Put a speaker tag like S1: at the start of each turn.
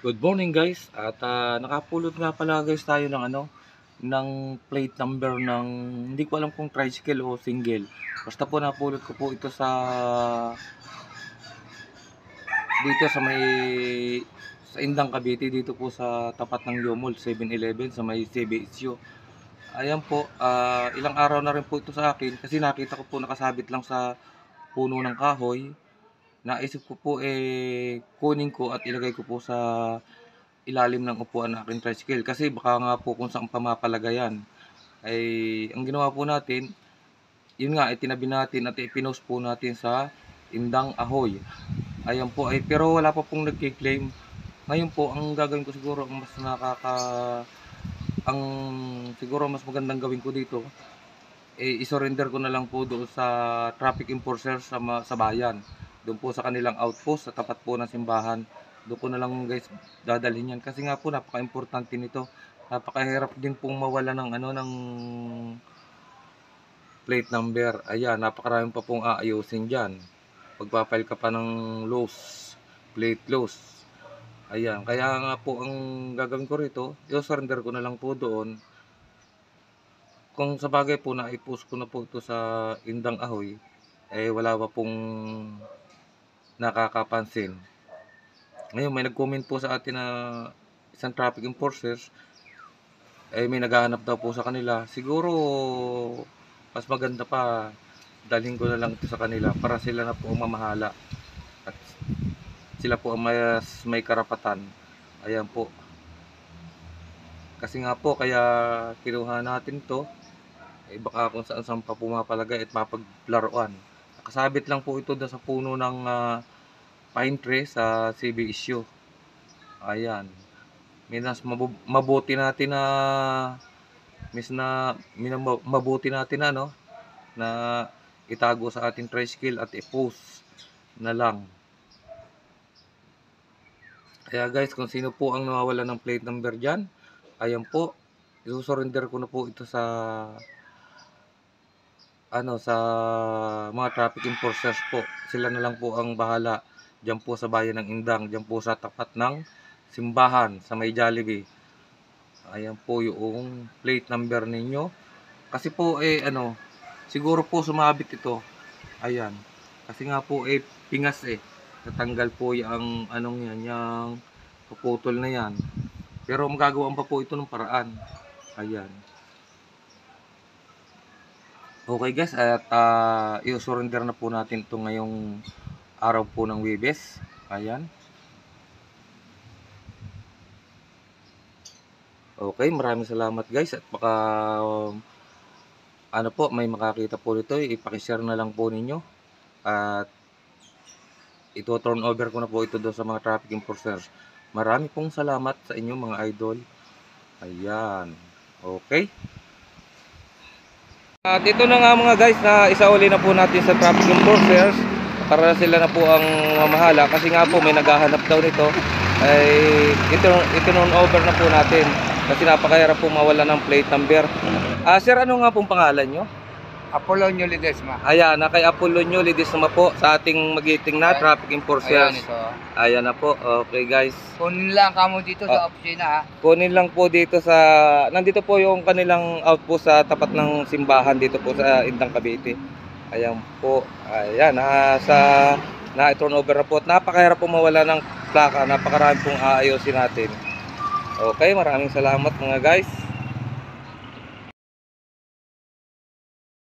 S1: Good morning guys. At nakapulot nga pala guys tayo ng ng plate number ng hindi ko alam kung tricycle o single. Basta po napulot ko po ito dito sa Indang Cavite, dito po sa tapat ng Yomol 7-Eleven sa may CBSU. Ayan po, ilang araw na rin po ito sa akin kasi nakita ko po nakasabit lang sa puno ng kahoy. Naisip ko po kunin ko at ilagay ko po sa ilalim ng upuan ng aking tricycle kasi baka nga po kung saan pamapalagayan ay ang ginawa po natin, yun nga, itinabi natin at ipinost po natin sa Indang Ahoy. Ayan po ay pero wala pa pong nagki-claim. Ngayon po ang gagawin ko siguro ang siguro mas magandang gawin ko dito i-surrender ko na lang po doon sa traffic enforcer sa bayan. Doon po sa kanilang outpost sa tapat po ng simbahan. Doon ko na lang guys dadalhin yan kasi nga po napaka-importante nito. Napakahirap din pong mawala ng ng plate number. Ayan, napakarami pa pong aayusin diyan. Pagpa-file ka pa ng loss, plate loss. Ayan, kaya nga po ang gagawin ko rito, i-surrender ko na lang po doon. Kung sa bagay po na-post ko na po ito sa Indang Ahoy, wala pa pong nakakapansin. Ngayon may nag-comment po sa atin na isang traffic enforcers, may naghahanap daw po sa kanila. Siguro mas maganda pa dalhin ko na lang ito sa kanila para sila na po ang mamahala at sila po ang may karapatan. Ayan po. Kasi nga po kaya kinuha natin to baka kung saan pa pumapalagay at mapaglaruan. Nakasabit lang po ito sa puno ng pine tree sa CBSU. Ayan. Mabuti natin na itago sa ating tricycle at i-post na lang. Kaya guys, kung sino po ang nawawala ng plate number dyan, ayan po, i-surrender ko na po ito sa sa mga traffic enforcers po. Sila na lang po ang bahala diyan po sa bayan ng Indang, diyan po sa tapat ng simbahan sa may Jollibee. Ayan po yung plate number ninyo. Kasi po siguro po sumabit ito. Ayan. Kasi nga po pingas natanggal po yung yung puputol na yan. Pero magagawaan pa po ito ng paraan. Ayan. Okay guys, at i-surrender na po natin ito ngayong araw po ng Webes. Ayan. Okay, maraming salamat guys at baka may makakita po nito, ipaki-share na lang po ninyo at ito turn over ko na po ito doon sa mga traffic enforcers. Marami pong salamat sa inyo mga idol. Ayan. Okay. At ito na nga mga guys na isauli na po natin sa traffic enforcers para sila na po ang mamahala kasi nga po may naghahanap daw nito ito over na po natin kasi napakahirap po mawala ng plate number. Sir, ano nga pong pangalan nyo?
S2: Apolonio Ledesma.
S1: Ayan, na kay Apolonio Ledesma po sa ating magiting na traffic enforcers.
S2: Ayan ito.
S1: Ayan na po. Okay guys.
S2: Kunin lang kamo dito sa opisina ha.
S1: Kunin lang po dito nandito po yung kanilang outpost sa tapat ng simbahan dito po sa Indang Cavite. Ayan po. Ayan, na-turn over na po. Napakahirap po mawala ng plaka. Napakarami pong aayusin natin. Okay, maraming salamat mga guys.